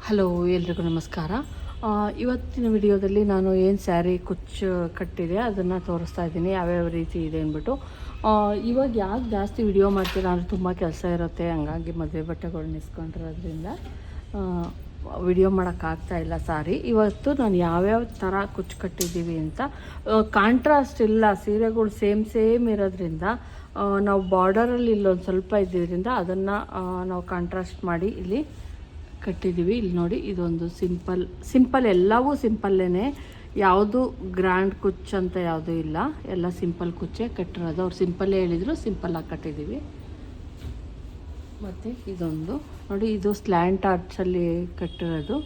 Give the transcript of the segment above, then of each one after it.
Hello, ಎಲ್ರಿಗೂ ನಮಸ್ಕಾರ. ಇವತ್ತಿನ ವಿಡಿಯೋದಲ್ಲಿ ನಾನು ಏನು ಸ್ಯಾರಿ ಕುಚ್ಚು ಕಟ್ಟಿದೆ ಅದನ್ನು ತೋರಿಸ್ತಾ ಇದ್ದೀನಿ, ಯಾವ್ಯಾವ ರೀತಿ ಇದೆ ಅಂದ್ಬಿಟ್ಟು. ಇವಾಗ ಯಾಕೆ ಜಾಸ್ತಿ ವಿಡಿಯೋ ಮಾಡ್ತೀರಾ ಅಂದರೆ ತುಂಬ ಕೆಲಸ ಇರುತ್ತೆ, ಹಂಗಾಗಿ ಮದುವೆ ಬಟ್ಟೆಗಳನ್ನ ಇಸ್ಕೊಂಡಿರೋದ್ರಿಂದ ವಿಡಿಯೋ ಮಾಡೋಕ್ಕಾಗ್ತಾಯಿಲ್ಲ. ಸಾರಿ. ಇವತ್ತು ನಾನು ಯಾವ್ಯಾವ ಥರ ಕುಚ್ಚು ಕಟ್ಟಿದ್ದೀವಿ ಅಂತ, ಕಾಂಟ್ರಾಸ್ಟ್ ಇಲ್ಲ, ಸೀರೆಗಳು ಸೇಮ್ ಇರೋದ್ರಿಂದ ನಾವು ಬಾರ್ಡರಲ್ಲಿ ಇಲ್ಲೊಂದು ಸ್ವಲ್ಪ ಇದ್ದಿದ್ದರಿಂದ ಅದನ್ನು ನಾವು ಕಾಂಟ್ರಾಸ್ಟ್ ಮಾಡಿ ಇಲ್ಲಿ ಕಟ್ಟಿದ್ದೀವಿ. ಇಲ್ಲಿ ನೋಡಿ, ಇದೊಂದು ಸಿಂಪಲ್ ಎಲ್ಲವೂ ಸಿಂಪಲ್ಲೇನೆ, ಯಾವುದು ಗ್ರ್ಯಾಂಡ್ ಕುಚ್ಚು ಅಂತ ಯಾವುದೂ ಇಲ್ಲ, ಎಲ್ಲ ಸಿಂಪಲ್ ಕುಚ್ಚೇ ಕಟ್ಟಿರೋದು. ಅವ್ರು ಸಿಂಪಲ್ಲೇ ಹೇಳಿದರು, ಸಿಂಪಲ್ಲಾಗಿ ಕಟ್ಟಿದ್ದೀವಿ. ಮತ್ತು ಇದೊಂದು ನೋಡಿ, ಇದು ಸ್ಲ್ಯಾಂಟ್ ಆರ್ಚಲ್ಲಿ ಕಟ್ಟಿರೋದು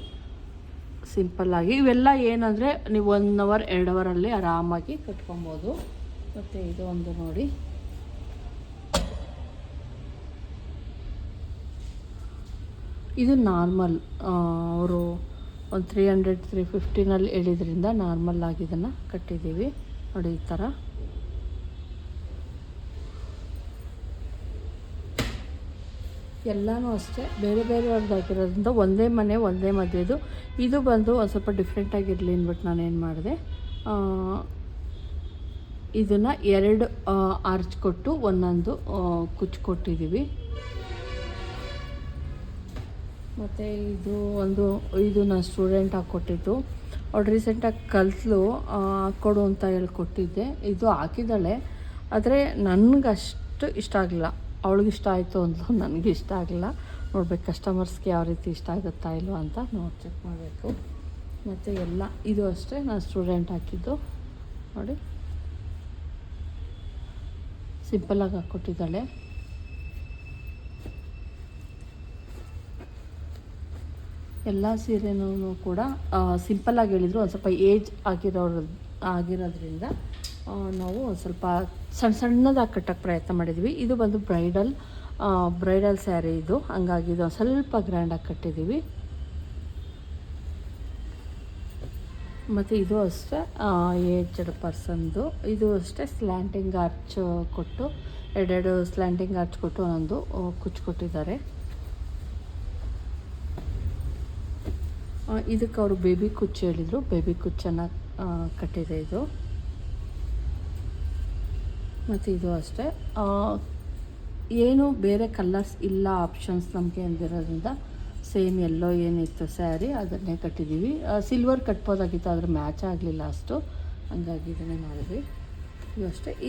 ಸಿಂಪಲ್ಲಾಗಿ. ಇವೆಲ್ಲ ಏನಂದರೆ ನೀವು 1 ಅವರ್ 2 ಅವರಲ್ಲಿ ಆರಾಮಾಗಿ ಕಟ್ಕೊಬೋದು. ಮತ್ತು ಇದು ಒಂದು ನೋಡಿ, ಇದು ನಾರ್ಮಲ್, ಅವರು ಒಂದು 300-350 ಹೇಳಿದ್ರಿಂದ ನಾರ್ಮಲ್ಲಾಗಿ ಇದನ್ನು ಕಟ್ಟಿದ್ದೀವಿ. ನೋಡಿ ಈ ಥರ. ಎಲ್ಲನೂ ಅಷ್ಟೇ ಬೇರೆ ಬೇರೆಯವ್ರದ್ದು ಹಾಕಿರೋದ್ರಿಂದ ಒಂದೇ ಮನೆ ಒಂದೇ ಮದುವೆದು. ಇದು ಬಂದು ಒಂದು ಸ್ವಲ್ಪ ಡಿಫ್ರೆಂಟಾಗಿರಲಿ ಅಂದ್ಬಿಟ್ಟು ನಾನೇನು ಮಾಡಿದೆ, ಇದನ್ನು 2 ಆರ್ಚ್ ಕೊಟ್ಟು ಒಂದೊಂದು ಕುಚ್ಚು ಕೊಟ್ಟಿದ್ದೀವಿ. ಮತ್ತು ಇದು ನಾನು ಸ್ಟೂಡೆಂಟ್ ಹಾಕ್ಕೊಟ್ಟಿದ್ದು, ಅವಳು ರೀಸೆಂಟಾಗಿ ಕಲಿತ್ಲು, ಹಾಕ್ಕೊಡು ಅಂತ ಹೇಳ್ಕೊಟ್ಟಿದ್ದೆ. ಇದು ಹಾಕಿದ್ದಾಳೆ, ಆದರೆ ನನಗಷ್ಟು ಇಷ್ಟ ಆಗಲಿಲ್ಲ. ಅವಳಿಗೆ ಇಷ್ಟ ಆಯಿತು ಅಂದ್ಲು, ನನಗೆ ಇಷ್ಟ ಆಗಲಿಲ್ಲ. ನೋಡ್ಬೇಕು ಕಸ್ಟಮರ್ಸ್ಗೆ ಯಾವ ರೀತಿ ಇಷ್ಟ ಆಗುತ್ತಾ ಇಲ್ವ ಅಂತ ಚೆಕ್ ಮಾಡಬೇಕು. ಮತ್ತು ಎಲ್ಲ ಇದು ಅಷ್ಟೇ ನಾನು ಸ್ಟೂಡೆಂಟ್ ಹಾಕಿದ್ದು. ನೋಡಿ ಸಿಂಪಲ್ಲಾಗಿ ಹಾಕ್ಕೊಟ್ಟಿದ್ದಾಳೆ. ಎಲ್ಲ ಸೀರೆನೂ ಕೂಡ ಸಿಂಪಲ್ಲಾಗಿ ಹೇಳಿದರು. ಒಂದು ಸ್ವಲ್ಪ ಏಜ್ ಆಗಿರೋದ್ರಿಂದ ನಾವು ಒಂದು ಸ್ವಲ್ಪ ಸಣ್ಣದಾಗಿ ಕಟ್ಟೋಕ್ಕೆ ಪ್ರಯತ್ನ ಮಾಡಿದ್ವಿ. ಇದು ಬಂದು ಬ್ರೈಡಲ್ ಸ್ಯಾರಿ ಇದು, ಹಂಗಾಗಿ ಇದು ಸ್ವಲ್ಪ ಗ್ರ್ಯಾಂಡಾಗಿ ಕಟ್ಟಿದ್ದೀವಿ. ಮತ್ತು ಇದು ಅಷ್ಟೇ ಏಜ್ಡ್ ಪರ್ಸನ್ದು. ಇದು ಅಷ್ಟೇ ಸ್ಲ್ಯಾಂಟಿಂಗ್ ಆರ್ಚ್ ಕೊಟ್ಟು 2 ಸ್ಲ್ಯಾಂಟಿಂಗ್ ಆರ್ಚ್ ಕೊಟ್ಟು ಒಂದೊಂದು ಕುಚ್ಚು ಕೊಟ್ಟಿದ್ದಾರೆ. ಇದಕ್ಕೆ ಅವರು ಬೇಬಿ ಕುಚ್ಚು ಹೇಳಿದರು, ಬೇಬಿ ಕುಚ್ಚನ್ನು ಕಟ್ಟಿದೆ ಇದು. ಮತ್ತು ಇದು ಅಷ್ಟೇ, ಏನು ಬೇರೆ ಕಲರ್ಸ್ ಇಲ್ಲ, ಆಪ್ಷನ್ಸ್ ನಮಗೆ ಅಂದಿರೋದ್ರಿಂದ ಸೇಮ್ ಎಲ್ಲೋ ಏನಿತ್ತು ಸ್ಯಾರಿ ಅದನ್ನೇ ಕಟ್ಟಿದ್ದೀವಿ. ಸಿಲ್ವರ್ ಕಟ್ಬೋದಾಗಿತ್ತು, ಆದರೆ ಮ್ಯಾಚ್ ಆಗಲಿಲ್ಲ ಅಷ್ಟು, ಹಂಗಾಗಿ ಇದನ್ನೇ ಮಾಡಿದ್ವಿ.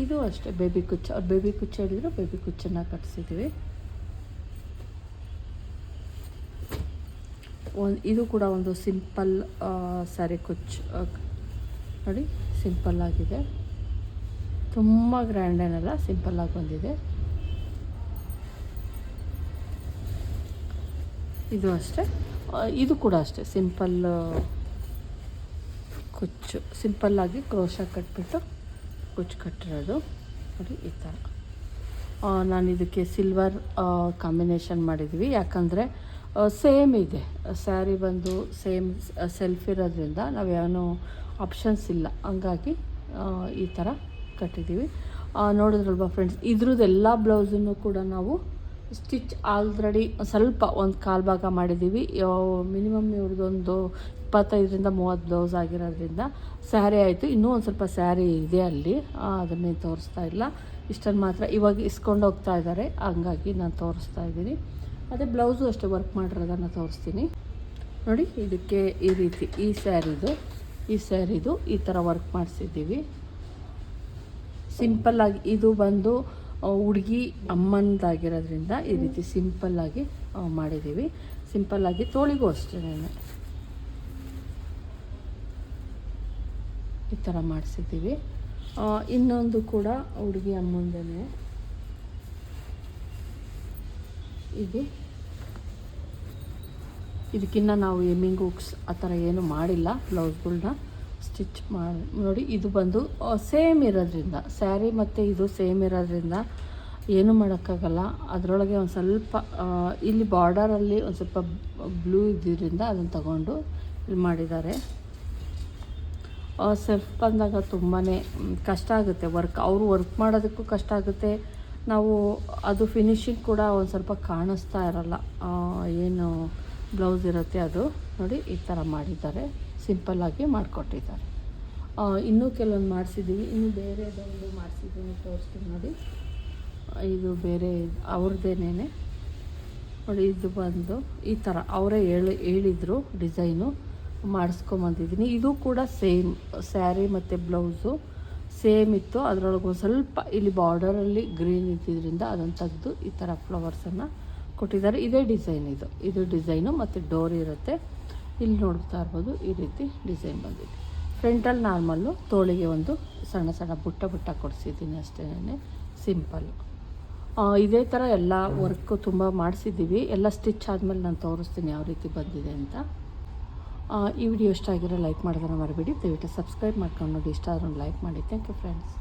ಇದು ಅಷ್ಟೇ ಬೇಬಿ ಕುಚ್ಚು. ಅವ್ರು ಬೇಬಿ ಕುಚ್ಚು ಹೇಳಿದರು, ಬೇಬಿ ಕುಚ್ಚನ್ನು ಕಟ್ಟಿಸಿದ್ವಿ. ಇದು ಕೂಡ ಒಂದು ಸಿಂಪಲ್ ಸ್ಯಾರಿ ಕುಚ್ಚು ನೋಡಿ, ಸಿಂಪಲ್ಲಾಗಿದೆ, ತುಂಬ ಗ್ರ್ಯಾಂಡ್ ಏನಲ್ಲ, ಸಿಂಪಲ್ಲಾಗಿ ಬಂದಿದೆ. ಇದು ಅಷ್ಟೇ, ಇದು ಕೂಡ ಅಷ್ಟೇ ಸಿಂಪಲ್ ಕುಚ್ಚು, ಸಿಂಪಲ್ಲಾಗಿ ಕ್ರೋಶ ಕಟ್ಬಿಟ್ಟು ಕುಚ್ಚು ಕಟ್ಟಿರೋದು. ನೋಡಿ ಈ ಥರ. ನಾನು ಇದಕ್ಕೆ ಸಿಲ್ವರ್ ಕಾಂಬಿನೇಷನ್ ಮಾಡಿದ್ವಿ, ಯಾಕಂದರೆ ಸೇಮ್ ಇದೆ ಸ್ಯಾರಿ ಬಂದು ಸೇಮ್ ಸೆಲ್ಫ್ ಇರೋದ್ರಿಂದ ನಾವೇನೋ ಆಪ್ಷನ್ಸ್ ಇಲ್ಲ, ಹಂಗಾಗಿ ಈ ಥರ ಕಟ್ಟಿದ್ದೀವಿ. ನೋಡಿದ್ರಲ್ವ ಫ್ರೆಂಡ್ಸ್, ಇದ್ರದ್ದೆಲ್ಲ ಬ್ಲೌಸನ್ನು ಕೂಡ ನಾವು ಸ್ಟಿಚ್ ಆಲ್ರೆಡಿ ಸ್ವಲ್ಪ ಒಂದು 1/4 ಭಾಗ ಮಾಡಿದ್ದೀವಿ. ಮಿನಿಮಮ್ ಇವ್ರದ್ದೊಂದು 25-30 ಬ್ಲೌಸ್ ಆಗಿರೋದ್ರಿಂದ ಸ್ಯಾರಿ ಆಯಿತು. ಇನ್ನೂ ಒಂದು ಸ್ವಲ್ಪ ಸ್ಯಾರಿ ಇದೆ ಅಲ್ಲಿ, ಅದನ್ನೇ ತೋರಿಸ್ತಾ ಇಲ್ಲ. ಇಷ್ಟನ್ನು ಮಾತ್ರ ಇವಾಗ ಇಸ್ಕೊಂಡು ಹೋಗ್ತಾ ಇದ್ದಾರೆ, ಹಂಗಾಗಿ ನಾನು ತೋರಿಸ್ತಾ ಇದ್ದೀನಿ. ಅದೇ ಬ್ಲೌಸು ಅಷ್ಟೇ ವರ್ಕ್ ಮಾಡಿರೋದನ್ನು ತೋರಿಸ್ತೀನಿ. ನೋಡಿ, ಇದಕ್ಕೆ ಈ ರೀತಿ ಈ ಸ್ಯಾರಿದು ಈ ಥರ ವರ್ಕ್ ಮಾಡಿಸಿದ್ದೀವಿ ಸಿಂಪಲ್ಲಾಗಿ. ಇದು ಬಂದು ಹುಡುಗಿ ಅಮ್ಮನದಾಗಿರೋದ್ರಿಂದ ಈ ರೀತಿ ಸಿಂಪಲ್ಲಾಗಿ ಮಾಡಿದ್ದೀವಿ. ಸಿಂಪಲ್ಲಾಗಿ ತೋಳಿಗೂ ಅಷ್ಟೇ ಈ ಥರ ಮಾಡಿಸಿದ್ದೀವಿ. ಇನ್ನೊಂದು ಕೂಡ ಹುಡುಗಿ ಅಮ್ಮಂದೇ, ಇದಕ್ಕಿನ್ನ ನಾವು ಎಮ್ಮಿಂಗ್ ಹುಕ್ಸ್ ಆ ಥರ ಏನು ಮಾಡಿಲ್ಲ, ಬ್ಲೌಸ್ಗಳ್ನ ಸ್ಟಿಚ್ ಮಾಡಿ. ನೋಡಿ, ಇದು ಬಂದು ಸೇಮ್ ಇರೋದ್ರಿಂದ ಸ್ಯಾರಿ ಮತ್ತು ಇದು ಸೇಮ್ ಇರೋದ್ರಿಂದ ಏನು ಮಾಡೋಕ್ಕಾಗಲ್ಲ. ಅದರೊಳಗೆ ಒಂದು ಸ್ವಲ್ಪ ಇಲ್ಲಿ ಬಾರ್ಡರಲ್ಲಿ ಒಂದು ಸ್ವಲ್ಪ ಬ್ಲೂ ಇದ್ದಿದ್ದರಿಂದ ಅದನ್ನು ತಗೊಂಡು ಇಲ್ಲಿ ಮಾಡಿದ್ದಾರೆ. ಸೆಲ್ಫ್ ಬಂದಾಗ ತುಂಬಾ ಕಷ್ಟ ಆಗುತ್ತೆ ವರ್ಕ್, ಅವರು ವರ್ಕ್ ಮಾಡೋದಕ್ಕೂ ಕಷ್ಟ ಆಗುತ್ತೆ. ನಾವು ಅದು ಫಿನಿಶಿಂಗ್ ಕೂಡ ಒಂದು ಸ್ವಲ್ಪ ಕಾಣಿಸ್ತಾ ಇರೋಲ್ಲ, ಏನು ಬ್ಲೌಸ್ ಇರುತ್ತೆ ಅದು ನೋಡಿ ಈ ಥರ ಮಾಡಿದ್ದಾರೆ, ಸಿಂಪಲ್ಲಾಗಿ ಮಾಡಿಕೊಟ್ಟಿದ್ದಾರೆ. ಇನ್ನೂ ಕೆಲವೊಂದು ಮಾಡಿಸಿದ್ದೀವಿ, ಇನ್ನು ಬೇರೆದೊಂದು ಮಾಡಿಸಿದ್ದೀನಿ ತೋರಿಸ್ತೀನಿ ನೋಡಿ. ಇದು ಬೇರೆ ಅವ್ರದ್ದೇನೇ ನೋಡಿ. ಇದು ಬಂದು ಈ ಥರ ಅವರೇ ಹೇಳಿದರು ಡಿಸೈನು, ಮಾಡಿಸ್ಕೊಂಬಂದಿದ್ದೀನಿ. ಇದು ಕೂಡ ಸೇಮ್ ಸ್ಯಾರಿ ಮತ್ತು ಬ್ಲೌಸು ಸೇಮ್ ಇತ್ತು. ಅದರೊಳಗೆ ಒಂದು ಸ್ವಲ್ಪ ಇಲ್ಲಿ ಬಾರ್ಡರಲ್ಲಿ ಗ್ರೀನ್ ಇದ್ದಿದ್ದರಿಂದ ಅದನ್ನು ತೆಗೆದು ಈ ಥರ ಫ್ಲವರ್ಸನ್ನು ಕೊಟ್ಟಿದ್ದಾರೆ. ಇದೇ ಡಿಸೈನ್, ಇದು ಡಿಸೈನು ಮತ್ತು ಡೋರ್ ಇರುತ್ತೆ. ಇಲ್ಲಿ ನೋಡ್ತಾ ಇರ್ಬೋದು ಈ ರೀತಿ ಡಿಸೈನ್ ಬಂದಿದೆ. ಫ್ರಂಟಲ್ಲಿ ನಾರ್ಮಲ್ಲು, ತೋಳಿಗೆ ಒಂದು ಸಣ್ಣ ಸಣ್ಣ ಬುಟ್ಟ ಕೊಡಿಸಿದ್ದೀನಿ ಅಷ್ಟೇ, ಸಿಂಪಲ್ಲು. ಇದೇ ಥರ ಎಲ್ಲ ವರ್ಕು ತುಂಬ ಮಾಡಿಸಿದ್ದೀವಿ. ಎಲ್ಲ ಸ್ಟಿಚ್ ಆದಮೇಲೆ ನಾನು ತೋರಿಸ್ತೀನಿ ಯಾವ ರೀತಿ ಬಂದಿದೆ ಅಂತ. ಈ ವಿಡಿಯೋ ಇಷ್ಟ ಆಗಿರೋ ಲೈಕ್ ಮಾಡೋದನ್ನು ಮರಿಬೇಡಿ. ದಯವಿಟ್ಟು ಸಬ್ಸ್ಕ್ರೈಬ್ ಮಾಡ್ಕೊಂಡು ನೋಡಿ. ಇಷ್ಟ ಆದ್ರೂ ಲೈಕ್ ಮಾಡಿ. Thank you friends.